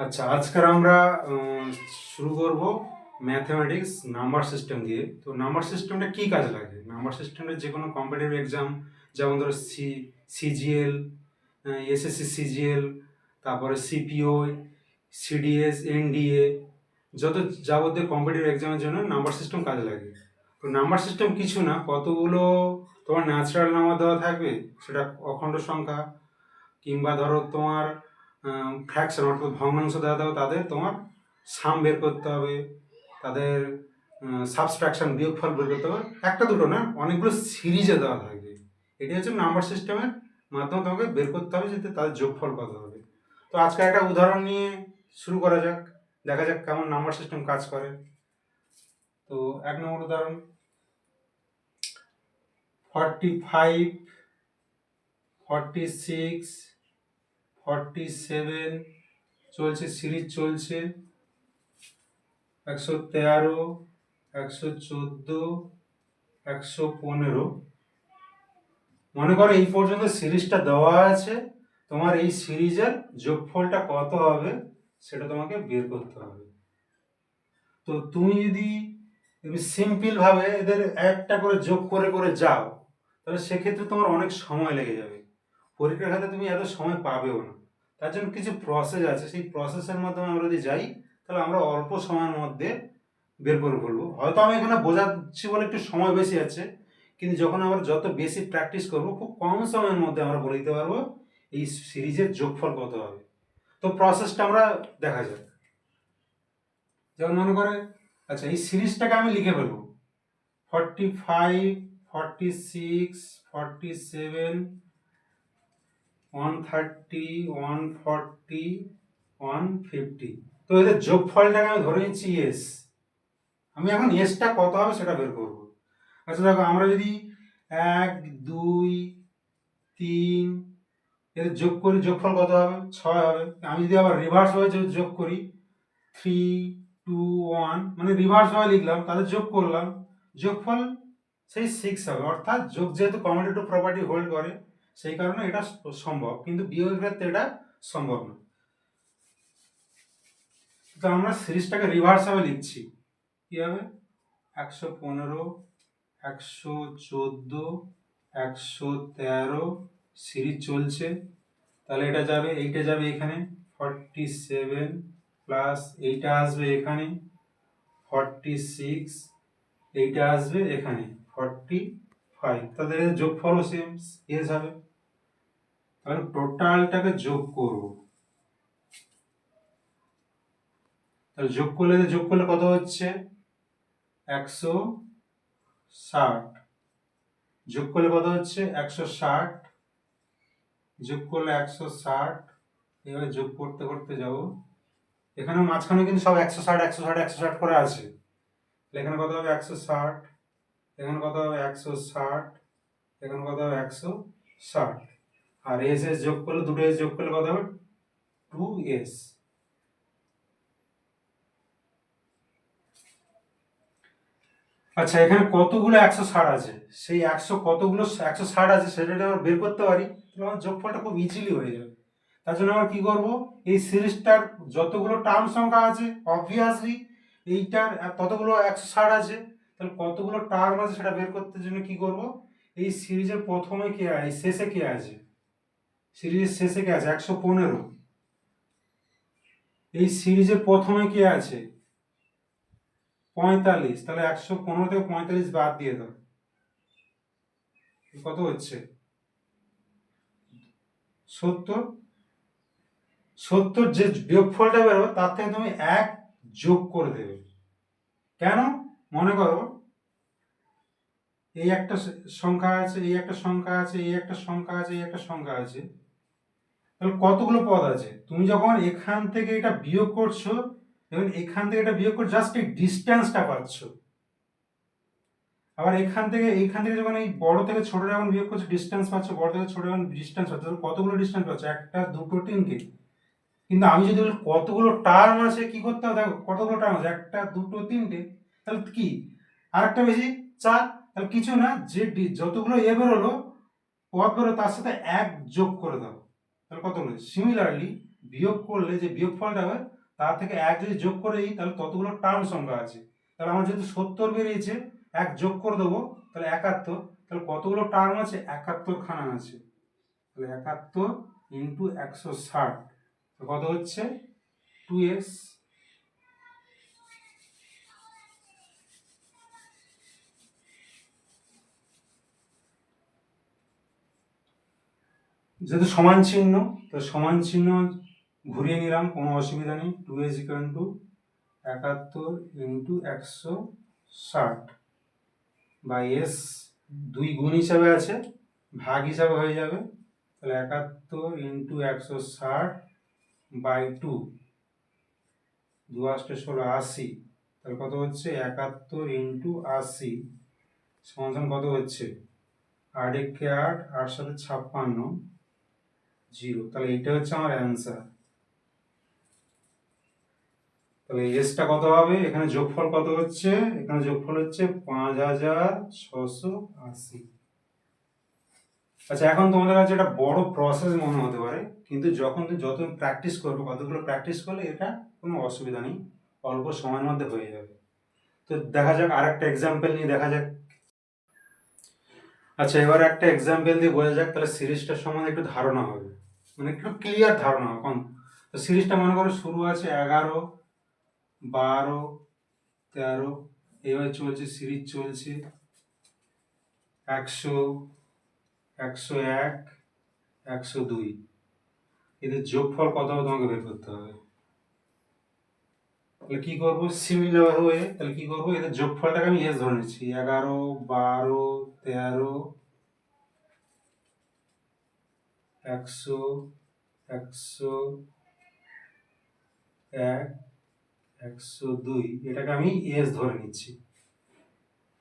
আচ্ছা, আজকাল আমরা শুরু করব ম্যাথমেটিক্স নাম্বার সিস্টেম দিয়ে। তো নাম্বার সিস্টেমটা কি কাজে লাগে? নাম্বার সিস্টেমটা যে কোনো কম্পিটিটিভ এক্সাম, যেমন ধরো সিজিএল, এসএসসি সিজিএল, তারপরে সিপিও, সিডিএস, এনডিএ, যত যাবতীয় কম্পিটিটিভ এক্সামের জন্য নাম্বার সিস্টেম কাজে লাগে। তো নাম্বার সিস্টেম কিছু না, কতগুলো তোমার ন্যাচারাল নাম্বার দেওয়া থাকবে, সেটা অখণ্ড সংখ্যা, কিংবা ধরো তোমার ফ্র্যাকশন অর্থাৎ ভগ্নাংশ দেওয়া দাও, তাদের তোমার সাম বের করতে হবে, তাদের সাবস্ট্রাকশন বিয়োগফল বের করতে হবে। একটা দুটো না, অনেকগুলো সিরিজে দেওয়া থাকবে। এটি হচ্ছে নাম্বার সিস্টেমের মাধ্যমে তোমাকে বের করতে হবে যাতে তাদের যোগফল কত হবে। তো আজকে একটা উদাহরণ নিয়ে শুরু করা যাক, দেখা যাক কেমন নাম্বার সিস্টেম কাজ করে। তো 1 নম্বর উদাহরণ, 45, 46, 47 চলছে, সিরিজ চলছে। 113, 114, 115। মনে করো এই পর্যন্ত সিরিজটা দেওয়া আছে, তোমার এই সিরিজের যোগফলটা কত হবে সেটা তোমাকে বের করতে হবে। তো তুমি যদি সিম্পল ভাবে এদের একটা করে যোগ করে করে যাও, তাহলে সেক্ষেত্রে তোমার অনেক সময় লেগে যাবে। পরীক্ষার খাতে তুমি এত সময় পাবেও না। তার জন্য কিছু প্রসেস আছে, সেই প্রসেসের মাধ্যমে আমরা যদি যাই, তাহলে আমরা অল্প সময়ের মধ্যে বের করে ফেলবো। হয়তো আমি এখানে বোঝাচ্ছি বলে একটু সময় বেশি আছে, কিন্তু যখন আমরা যত বেশি প্র্যাকটিস করব, খুব কম সময়ের মধ্যে আমরা বলে দিতে পারবো এই সিরিজের যোগফল কত হবে। তো প্রসেসটা আমরা দেখা যাক। যেমন মনে করে, আচ্ছা এই সিরিজটাকে আমি লিখে ফেলবো 45, 46, 47, 130, 140, 150। তো এদের যোগফলটাকে আমি ধরে নিচ্ছি এস। আমি এখন এসটা কত হবে সেটা বের করব। আচ্ছা দেখো, আমরা যদি 1, 2, 3 এদের যোগ করি, যোগফল কত হবে? 6 হবে। আমি যদি আবার রিভার্স ভাবে যোগ করি, 3, 2, 1, মানে রিভার্স ভাবে লিখলাম, তাদের যোগ করলাম, যোগফল সেই 6 হবে। অর্থাৎ যোগ যেহেতু কমিউটেটিভ প্রপার্টি হোল্ড করে, সেই কারণে এটা সম্ভব, কিন্তু বিয়োগের ক্ষেত্রে এটা সম্ভব না। তো আমরা সিরিজটাকে রিভার্স ভাবে লিখছি। কি হবে? 115, 114, 113 সিরিজ চলছে। তাহলে এটা যাবে, এইটা যাবে এখানে 47, প্লাস এইটা আসবে এখানে 46, এইটা আসবে এখানে 45। তাদের যোগফলও সেম এস হবে। তাহলে টোটালটাকে যোগ করব। তাহলে যোগ করলে কত হচ্ছে? 160। যোগ করলে কত হচ্ছে? 160। যোগ করলে 160। এভাবে যোগ করতে করতে যাব। এখানে মাঝখানে কিন্তু সব 160 160 160 করে আছে। এখানে কত হবে? 160। এখানে কত হবে? 160। এখানে কত হবে? 160। আর এস এস যোগ করলে, দুটো এস যোগ করলে কত হবে? 2s। আচ্ছা, এখানে কতগুলো 160 আছে, সেই 160 আছে সেটা যদি আমরা বের করতে পারি, তাহলে আমার যোগফলটা খুব ইজিলি হয়ে যাবে। তার জন্য আমরা কি করব, এই সিরিজটার যতগুলো টার্ম সংখ্যা আছে, অবভিয়াসলি এইটার ততগুলো 160 আছে, তাহলে কতগুলো টার্ম আছে সেটা বের করতে জন্য কি করব, এই সিরিজের প্রথমে কে আছে, শেষে কে আছে, সিরিজের শেষে কে আছে? 115। এই সিরিজের প্রথমে কে আছে? 45। তাহলে 115 থেকে 45 বাদ দিয়ে দাও, কত হচ্ছে? 70। 70 যে বিয়োগফলটা বেরোবে তার থেকে তুমি 1 যোগ করে দেবে। কেন? মনে করো এই একটা সংখ্যা আছে, এই একটা সংখ্যা আছে, এই একটা সংখ্যা আছে, এই একটা সংখ্যা আছে, তাহলে কতগুলো পদ আছে? তুমি যখন এখান থেকে এটা বিয়োগ করছো, যখন এখান থেকে এটা বিয়োগ করছো, জাস্ট এই ডিস্টেন্সটা পাচ্ছ। আবার এখান থেকে এইখান থেকে যখন এই বড় থেকে ছোট যখন বিয়োগ করছো, ডিস্টেন্স পাচ্ছ, বড় থেকে ছোট যখন ডিস্টেন্স পাচ্ছ, তাহলে কতগুলো ডিস্টেন্স পাচ্ছ? একটা, দুটো, তিনটে। কিন্তু আমি যদি বলি কতগুলো টার্ম আছে, কি করতে হবে? দেখো কতগুলো টার্ম আছে, একটা, দুটো, তিনটে, তাহলে কি আর একটা বেশি, 4। তাহলে কিছু না, যে যতগুলো এ বেরোলো, পদ বেরো, তার সাথে 1 যোগ করে দাও, তাহলে কত হলো? সিমিলারলি বিয়োগ করলে যে বিয়োগফলটা হবে তার থেকে এক যদি যোগ করে দিই তাহলে ততগুলো টার্ম সংখ্যা আছে। তাহলে আমার যেহেতু 70 বেরিয়েছে, এক যোগ করে দেবো তাহলে 71, তাহলে কতগুলো টার্ম আছে? 71 খানা আছে। তাহলে 71 ইন্টু 160 কত হচ্ছে? 2s। যেহেতু সমান চিহ্ন, তো সমান চিহ্ন ঘুরিয়ে নিলাম, কোনো অসুবিধা নেই। 2s equal to 71 into 160 by S, দুই গুণ হিসাবে আছে, ভাগ হিসাবে হয়ে যাবে। তাহলে 71 ইন্টু 160 বাই 2, 2 8 16 80, তাহলে কত হচ্ছে? 71 ইন্টু 80 সমান কত হচ্ছে? 8 একে 8, 8 সাথে 56, 0। তাহলে এইটা হচ্ছে আমার অ্যান্সার। তাহলে এসটা কত হবে? এখানে যোগফল কত হচ্ছে? এখানে যোগফল হচ্ছে 5680। আচ্ছা, এখন তোমাদের কাছে এটা বড় প্রসেস মনে হতে পারে, কিন্তু যখন যত প্র্যাকটিস করবে, কতগুলো প্র্যাকটিস করলে এটা কোনো অসুবিধা নেই, অল্প সময়ের মধ্যে হয়ে যাবে। তো দেখা যাক, আর একটা এক্সাম্পল নিয়ে দেখা যাক। আচ্ছা, এবার একটা এক্সাম্পল দিয়ে বোঝা যাক, তাহলে সিরিজটার সম্বন্ধে একটু ধারণা হবে, মানে একটু ক্লিয়ার ধারণা হবে। কোন তো সিরিজটা মনে করো শুরু আছে 11, 12, 13, এইভাবে চলছে, সিরিজ চলছে 100, 101, 102। এদের যোগফল কত হবে তোমাকে বের করতে হবে। তাহলে কি করবো? সিমিলার হয়ে তাহলে কি করবো? এদের যোগফলটাকে আমি এস ধরে নিচ্ছি। 11, 12, 13, 100, 101, 102, এটাকে আমি এস ধরে নিচ্ছি।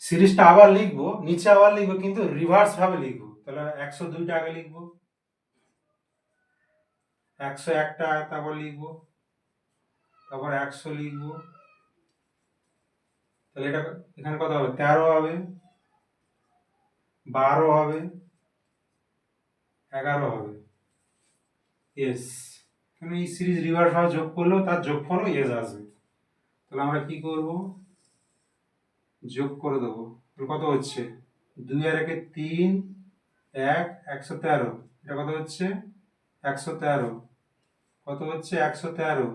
সিরিজটা আবার লিখবো, নিচে আবার লিখবো, কিন্তু রিভার্স ভাবে লিখবো। তাহলে 102টা আগে লিখবো, 101টা তারপর লিখবো, তারপর 100 লিখবো। তাহলে এটা এখানে কত হবে? 13 হবে, 12 হবে, 11 হবে, এস। কারণ এই সিরিজ রিভার্স ভাবে যোগ করলেও তার যোগফলও এস আসবে। তাহলে আমরা কি করব? যোগ করে দেবো। কত হচ্ছে? 2 আর 1 3, 1, 113। এটা কত হচ্ছে? 113। কত হচ্ছে? 113,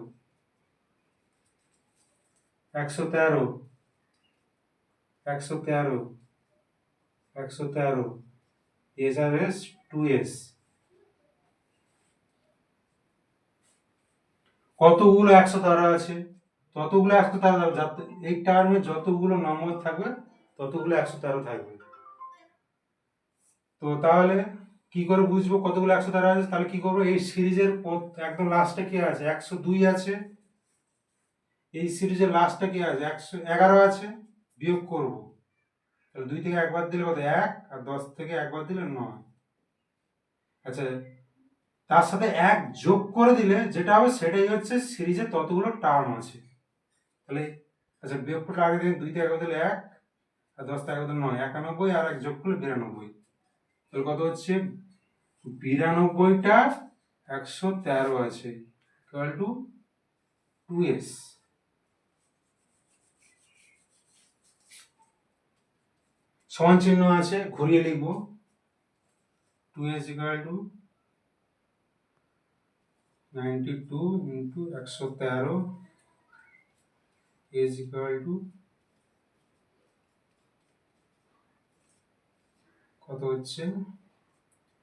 113, 113, 113, এস আর এস 2s। কতগুলো 113 আছে? ততগুলো 113, যাতে এই টার্মে যতগুলো নম্বর থাকবে ততগুলো 113 থাকবে। তো তাহলে কি করে বুঝবো কতগুলো 113 আছে? তাহলে কি করবো? এই সিরিজের একদম লাস্টে কি আছে? 102 আছে। এই সিরিজের লাস্টে কি আছে? 111 আছে। বিয়োগ করব, তাহলে 2 থেকে 1 বাদ দিলে কত? 1, আর 10 থেকে 1 বাদ দিলে 9। আচ্ছা, তার সাথে 1 যোগ করে দিলে যেটা হবে সেটাই হচ্ছে সিরিজের ততগুলো টার্ম আছে। তাহলে আচ্ছা, বিয়োগফলটা আগে দিন, 2 থেকে 1 দিলে 1, আর 10 থেকে 1 দিলে 9, 91, আর 1 যোগ করলে 92। তাহলে কত হচ্ছে? 92টা 113 আছে, ইকুয়াল টু 2s। সমান চিহ্ন আছে, ঘুরিয়ে লিখবো। 2s equal two 92 into 113, s equal to কত হচ্ছে?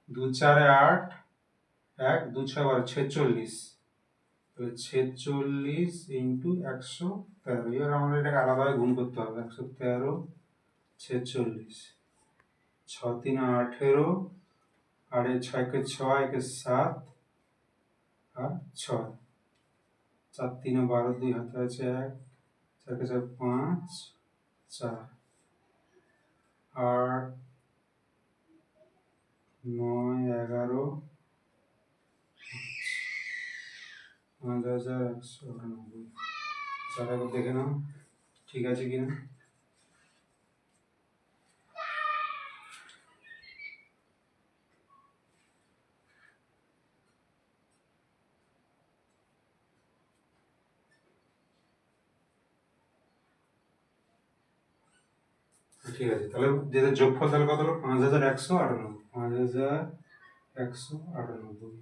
2 4 8, 1 2 6 12, 46। 46 ইন্টু 113। এবার আমাদের এটাকে আলাদাভাবে গুণ করতে হবে। 113, 46, 6 3 18, আর 6 কে 6, 7, আর 6, 4 3 12, 2 হাতে আছে 1, 4 কে 4 5, 4, 8 9 11, 5199। চার দেখে নাও ঠিক আছে কিনা। ঠিক আছে, তাহলে যেটা যোগফল তাহলে কত হলো? 5198, 5198।